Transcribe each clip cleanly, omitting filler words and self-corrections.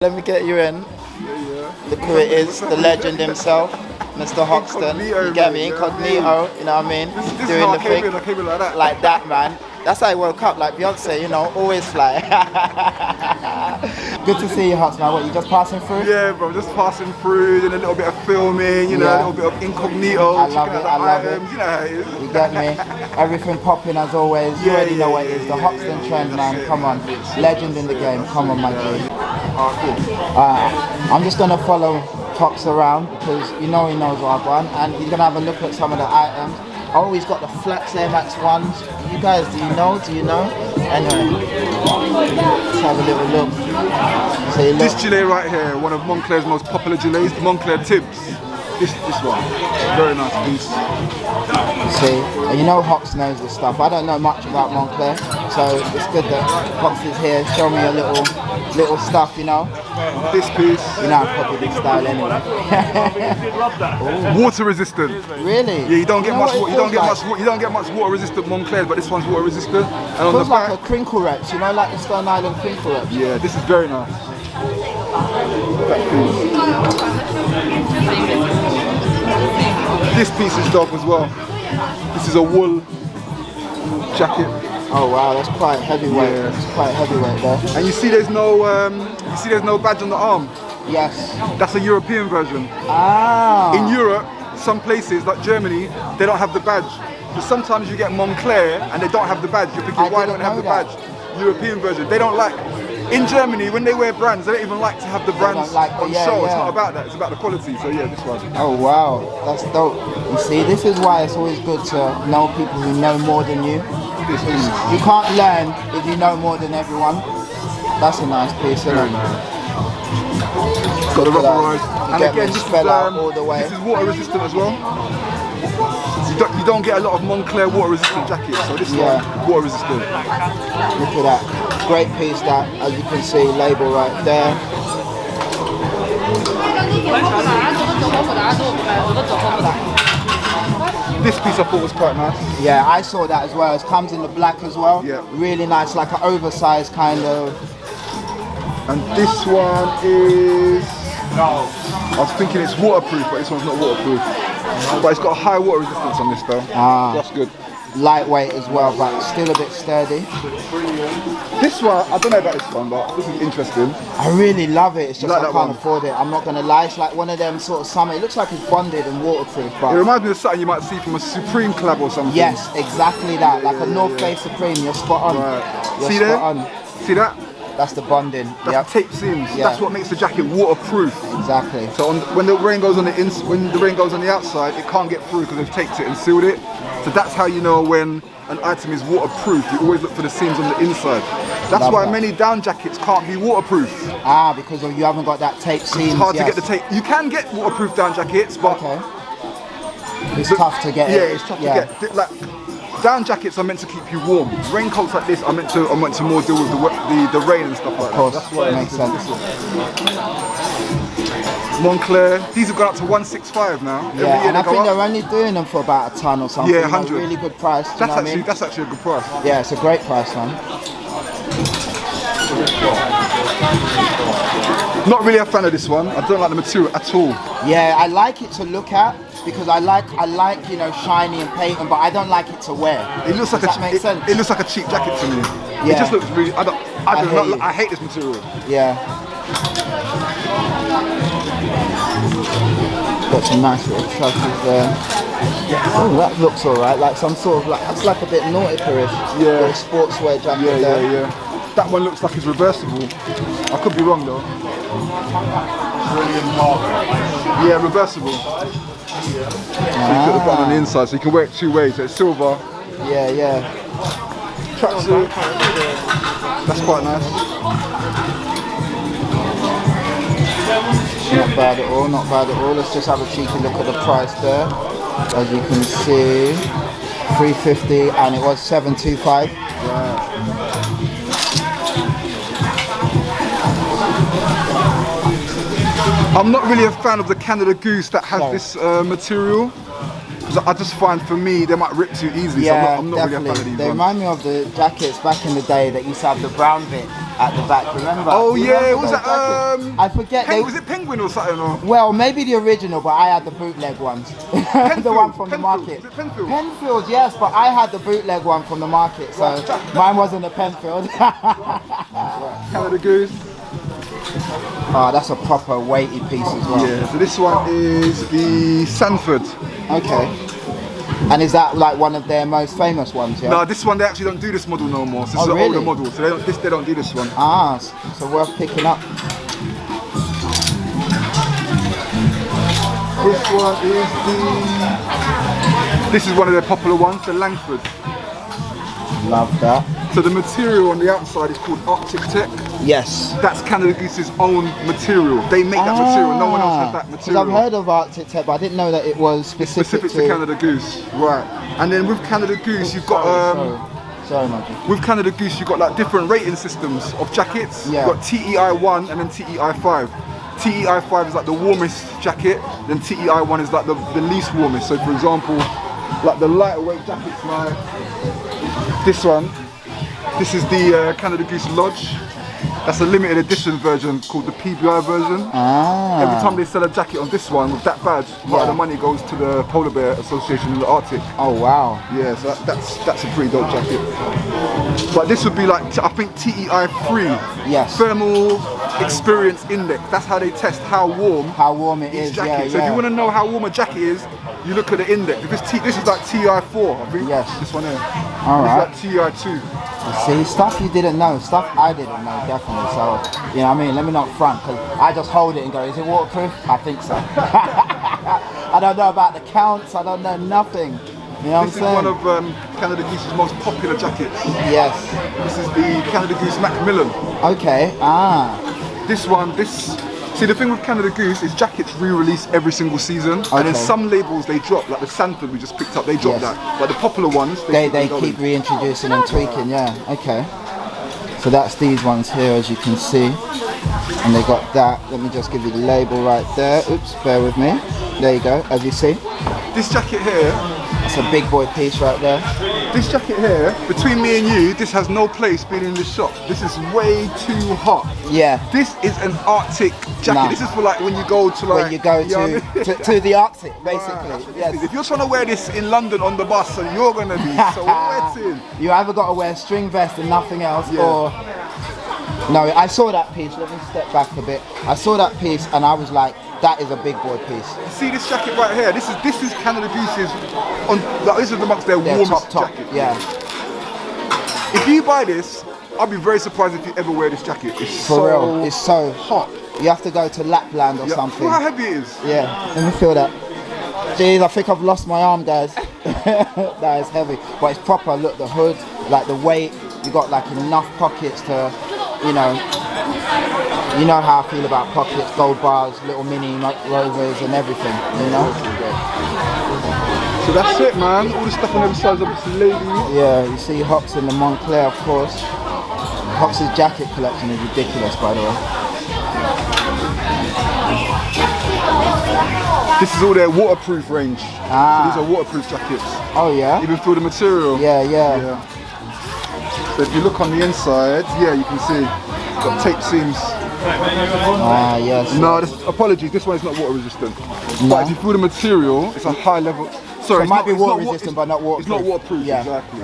Let me get you in. Look who it is, the legend himself, Mr. Hoxton. You get me? Incognito, you know what I mean? Doing the thing. I came in like that. Like that, man. That's how I woke up, like Beyonce, you know, always fly. Good to see you, Hoxton, man. What, you just passing through? Yeah, bro, just passing through, then a little bit of filming, you know, a little bit of incognito. I love it, I love it. You know how it is. You get me? Everything popping as always. You already know what it is. The Hoxton trend, man. Come on. Legend in the game. Come on, my G. I'm just going to follow Hox around because you know he knows what I want, and he's going to have a look at some of the items. Oh, he's got the Flex Air Max 1s. You guys, do you know? Do you know? Anyway, let's have a little look. So this gilet right here, one of Moncler's most popular gilets, the Moncler Tibbs. This one, very nice piece. See, you know Hox knows this stuff. I don't know much about Moncler, so it's good that Hox is here. Show me a little stuff, you know. This piece. You know I copy this style anyway. Water resistant. Really? Yeah, you don't get much water resistant Moncler, but this one's water resistant. And on feels the back, like a crinkle reps, you know, like the Stone Island crinkle reps. Yeah, this is very nice. This piece is dope as well. This is a wool jacket. Oh wow, that's quite heavyweight. Yeah. It's quite heavyweight there. And you see there's no badge on the arm. Yes. That's a European version. Ah. In Europe, some places like Germany, they don't have the badge. So sometimes you get Moncler and they don't have the badge. You're thinking, why don't they have the badge? European version. They don't like. In Germany, when they wear brands, they don't even like to have the brands on show. It's not about that. It's about the quality. So yeah, this one. Oh wow, that's dope. You see, this is why it's always good to know people who know more than you. You can't learn if you know more than everyone. That's a nice piece, isn't it? Got the rubberized. And again, this fell out all the way. This is water resistant as well. You don't get a lot of Moncler water resistant jackets, so this one water resistant. Look at that. Great piece that, as you can see, label right there. This piece I thought was quite nice. Yeah, I saw that as well. It comes in the black as well. Yeah. Really nice, like an oversized kind of. And this one is... I was thinking it's waterproof, but this one's not waterproof. But it's got a high water resistance on this though. Ah. That's good. Lightweight as well, but still a bit sturdy. This one, I don't know about this one, but this is interesting. I really love it. It's just like I can't afford it. I'm not gonna lie. It's like one of them sort of summer. It looks like it's bonded and waterproof, but it reminds me of something you might see from a Supreme collab or something. yes, exactly that. Like a North Face Supreme. You're spot on. Right. You're See spot there? on. See that? That's the bonding. That's tape seams. Yeah. That's what makes the jacket waterproof. Exactly. So when the rain goes on the outside, it can't get through because they've taped it and sealed it. So that's how you know when an item is waterproof. You always look for the seams on the inside. That's why many down jackets can't be waterproof. Ah, because you haven't got that tape seams. It's hard to get the tape. You can get waterproof down jackets, but it's tough to get. Yeah, it's tough to get. Like down jackets are meant to keep you warm. Raincoats like this are meant to more deal with the rain and stuff like that. That's what makes sense. Moncler, these have gone up to 165 now. Yeah, and I think they're only doing them for about a ton or something. Yeah, 100. Really good price. That's actually a good price. Yeah, it's a great price, man. Not really a fan of this one. I don't like the material at all. Yeah, I like it to look at because I like you know shiny and patent, but I don't like it to wear. It looks like it looks like a cheap jacket to me. Yeah. It just looks really. I hate this material. Yeah. Got some nice little trousers there. Oh, that looks alright. Like some sort of that's like a bit Nautica-ish. Yeah. Little sportswear jacket there. Yeah. That one looks like it's reversible. I could be wrong though. Yeah, reversible. So you put the button on the inside, so you can wear it two ways. So it's silver. Yeah. Tracksuit. That's quite nice. Not bad at all, not bad at all. Let's just have a cheeky look at the price there. As you can see, $350 and it was $725. Right. I'm not really a fan of the Canada Goose that has this material. I just find for me they might rip too easily. Yeah, so I'm not really a fan of these They ones. remind me of the jackets back in the day that used to have the brown bit. at the back. Remember? Oh You yeah, remember what was those that? jackets? I forget. Was it Penguin or something? Or? Well, maybe the original, but I had the bootleg ones. The one from the market. Was it Penfield? Penfield, yes, but I had the bootleg one from the market, so mine wasn't a Penfield. Canada Goose. Oh, that's a proper weighty piece as well. Yeah, so this one is the Sanford. Okay. And is that like one of their most famous ones, yeah? No, this one they actually don't do this model no more. So this is an older model, so they don't do this one. Ah, so worth picking up. This is one of their popular ones, the Langford. Love that. So the material on the outside is called Arctic Tech. Yes. That's Canada Goose's own material. They make that material. No one else has that material. Because I've heard of Arctic Tech, but I didn't know that it was specific to Canada Goose. Right. And then with Canada Goose, you've got Sorry, Nigel. with Canada Goose, you've got like different rating systems of jackets. Yeah. You've got TEI1 and then TEI5. TEI5 is like the warmest jacket, then TEI1 is like the least warmest. So for example, like the lightweight jackets like this one. This is the Canada Goose Lodge. That's a limited edition version called the PBI version. Ah. Every time they sell a jacket on this one with that badge, part of the money goes to the Polar Bear Association in the Arctic. Oh wow. Yeah, so that's a pretty dope jacket. But this would be like, I think TEI3. Yes. Thermal Experience Index. That's how they test how warm it is. jacket. Yeah, so if you want to know how warm a jacket is, you look at the index. If it's this is like TEI4, I think. Yes. This one here. All right. This is like TEI2. See, stuff you didn't know, stuff I didn't know, definitely. So, you know what I mean? Let me not front, because I just hold it and go, is it waterproof? I think so. I don't know about the counts, I don't know nothing. You know what I'm saying? This is one of Canada Goose's most popular jackets. Yes. This is the Canada Goose Macmillan. Okay, See, the thing with Canada Goose is jackets re-release every single season, and then some labels they drop, like the Sanford we just picked up, they drop that. But the popular ones, they keep reintroducing and tweaking, yeah. Okay. So that's these ones here, as you can see. And they got that. Let me just give you the label right there. Oops, bear with me. There you go, as you see. This jacket here, it's a big boy piece right there. This jacket here, between me and you, this has no place being in this shop. This is way too hot. Yeah. This is an Arctic jacket. Nah. This is for like when you go to like... When you go to the Arctic, basically. Right. Yes. If you're trying to wear this in London on the bus, so you're going to be sweating. You either got to wear a string vest and nothing else, or... No, I saw that piece. Let me step back a bit. I saw that piece and I was like, that is a big boy piece. See this jacket right here? This is Canada Goose's this is amongst their warmest jacket. Yeah. If you buy this, I'll be very surprised if you ever wear this jacket. It's For real, it's so hot. You have to go to Lapland or something. Look how heavy it is. Yeah, let me feel that. Jeez, I think I've lost my arm, guys. That is heavy, but it's proper. Look, the hood, like the weight. You got like enough pockets to, you know how I feel about pockets, gold bars, little mini rovers and everything, you know? So that's it, man. All the stuff on the other side of this lady. Yeah, you see Hoxton and Moncler, of course. Hoxton's jacket collection is ridiculous, by the way. This is all their waterproof range. So these are waterproof jackets. Oh yeah? Even feel the material. Yeah. So if you look on the inside, yeah, you can see got tape seams. Yes. No, apologies, this one is not water resistant. No. But if you feel the material, it's a high level. Sorry, so it might be water resistant, but not waterproof. It's not waterproof. Yeah. Exactly.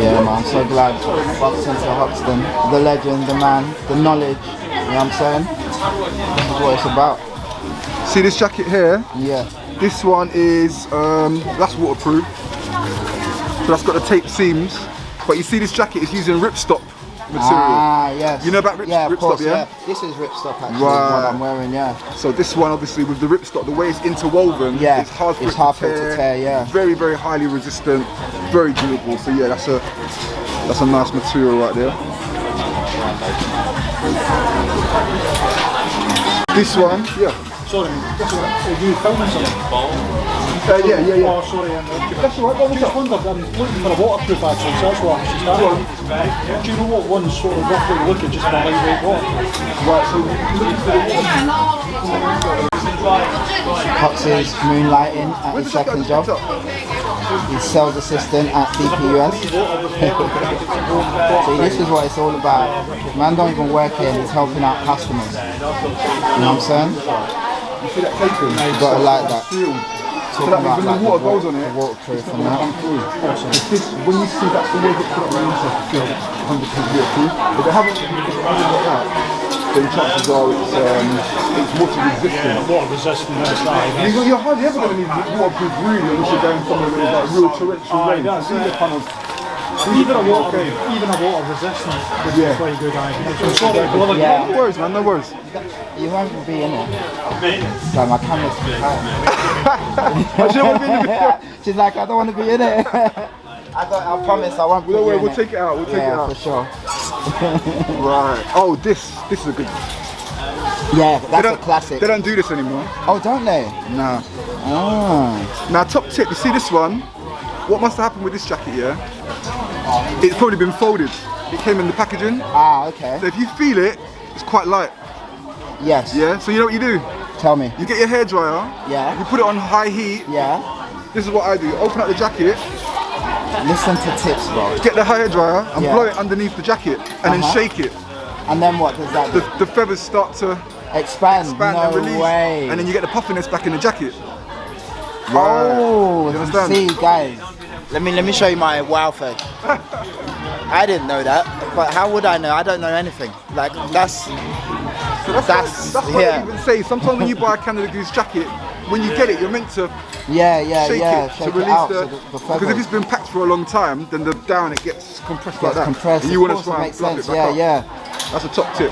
Yeah, man, I'm so glad. Hoxton to Hoxton, the legend, the man, the knowledge. You know what I'm saying? This is what it's about. See this jacket here? Yeah. This one is, that's waterproof. So that's got the tape seams. But you see this jacket is using ripstop material. Yes. You know about ripstop, course, yeah? This is ripstop actually, what I'm wearing, yeah. So this one, obviously, with the ripstop, the way it's interwoven, it's hard for it to tear, yeah. Very, very highly resistant, very durable. So yeah, that's a nice material right there. This one, yeah. Sorry, are you filming something? Yeah. Oh, sorry. That's all right. I just wondered, I'm looking for a waterproof actually, so that's what I should start. Do you know what one's sort of roughly looking, just for a lightweight water? Right, so looking for the waterproof. Hox is moonlighting at his second job. He's sales assistant at DPUS. See, this is what it's all about. Man don't even work here, he's helping out customers. You know what I'm saying? You see that paper? You gotta like that. So that means when the water goes on it, waterproof it's and not that. come through. This, when you see that, the way they put it on the inside, you feel 100% waterproof. If they haven't like that, then chances are it's water resistant. Water resistant outside. You're hardly ever going to need waterproof really unless you're going somewhere where there's like real torrential rain. So you're kind of even a water resistant is a pretty good idea. Yeah. no worries, man, no worries. You won't be in it. So my camera's too high. You don't want to be in the video. She's like, I don't want to be in it. I promise I won't be Don't worry, in we'll it. take it out. We'll take it out. For sure. Right. Oh, this is a good. Yeah, that's a classic. They don't do this anymore. Oh, don't they? Nah. Oh. Now, top tip. You see this one? What must have happened with this jacket? Yeah. It's probably been folded. It came in the packaging. Ah, okay. So if you feel it, it's quite light. Yes. Yeah. So you know what you do? Tell me. You get your hairdryer. Yeah. You put it on high heat. Yeah. This is what I do. Open up the jacket. Listen to tips, bro. Get the hairdryer and Yeah. blow it underneath the jacket, and then shake it. And then what does that do? The feathers start to Expand. No and release, way. and then you get the puffiness back in the jacket. Oh, You understand? see, guys. Let me show you my wow face. I didn't know that, but how would I know? I don't know anything. Like that's That's what they even say. Sometimes when you buy a Canada Goose jacket, when you get it, you're meant to shake it shake to release it out, the. so the Because if feathers. it's been packed for a long time, then the down it gets compressed like Gets that. compressed. And you Of want to course, try it and makes fluff sense. it back up. Yeah. That's a top tip.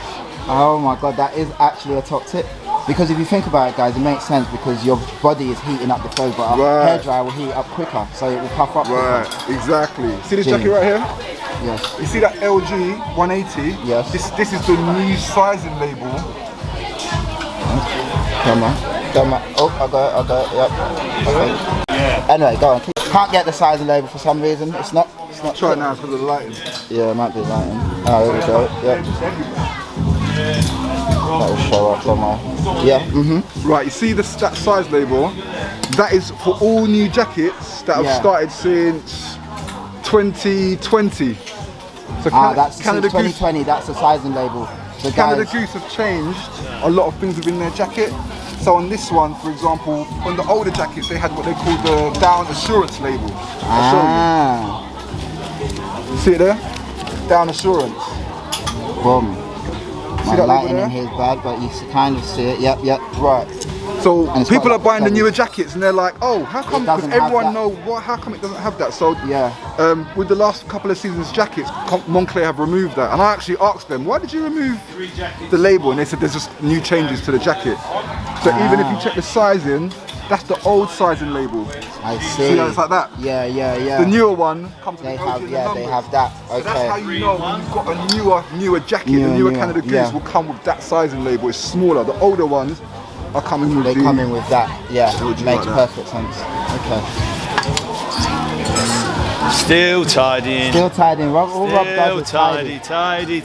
Oh my god, that is actually a top tip. Because if you think about it, guys, it makes sense because your body is heating up the clothes, but a hairdryer will heat up quicker, so it will puff up Right, quicker. exactly. See this Genius. jacket right here? Yes. You see that LG 180? Yes. This is the new sizing label. Come on. Oh, I got it, yep. Okay. Anyway, go on. Can't get the size of label for some reason. It's not. Try it now because of the lighting. Yeah, it might be lighting. Oh, there we go. Yep. That will show up somewhere. Yeah. Right, you see that size label? That is for all new jackets that have started since 2020. So That's Canada 2020. That's the sizing label. So Canada guys, Goose have changed a lot of things within their jacket. So on this one, for example, on the older jackets, they had what they called the down assurance label. I'll show you. See it there? Down assurance. Boom. My that label lighting there? in here is bad, but you kind of see it. Yep. Right. So And it's people got are buying the feathers. newer jackets and they're like, oh, how come? Because doesn't have everyone that. know how come it doesn't have that. So Yeah. with the last couple of seasons jackets, Moncler have removed that. And I actually asked them, why did you remove the label? And they said there's just new changes to the jacket. So even if you check the sizing, that's the old sizing label. I see. See how it's like that? Yeah. The newer one comes with They the have, OG and the they numbers. have that. So that's how Okay. you know when you've got a newer jacket. The newer Newer, Canada Goose yeah. will come with that sizing label. It's smaller. The older ones are coming with They the. come in with that. Yeah, LG makes like that. perfect sense. Okay. Still tidying. Still tied in. All Rob does is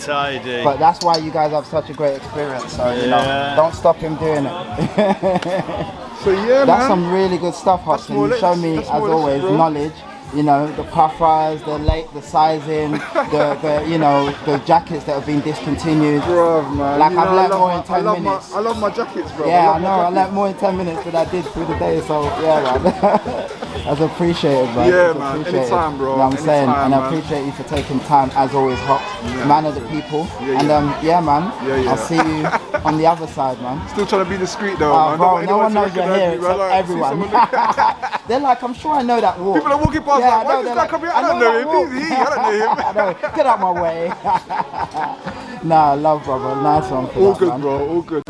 tidy. But that's why you guys have such a great experience. So you know, Yeah. don't stop him doing it. So yeah, That's man. some really good stuff, Hoxton. more or You less- show me, that's as more or less, always, bro. knowledge. You know, the puffers, the sizing, the jackets that have been discontinued. Bruv, man. Like, You I've know, learnt I love more my- in 10 minutes. I love my jackets, bro. Yeah, I love know. my I jackets. learnt more in 10 minutes than I did through the day. So yeah, man. That's appreciated, man. Yeah, That's man. appreciated. Anytime, bro. You know what I'm saying? Anytime, And I man. appreciate you for taking time, as always, Hox. Man of the people. Yeah, and yeah. man. Yeah. I'll see you on the other side, man. Still trying to be discreet though, Oh, man. bro, Don't no want one anyone knows to you're recognise here me, except man. Like, see everyone. someone- They're like, I'm sure I know that walk. People are walking past Yeah, like, why does they're that come here? I don't know him. He's he. I don't know him. I know. Get out my way. Nah, love, brother. Nice one for All that, good, man. bro. All good.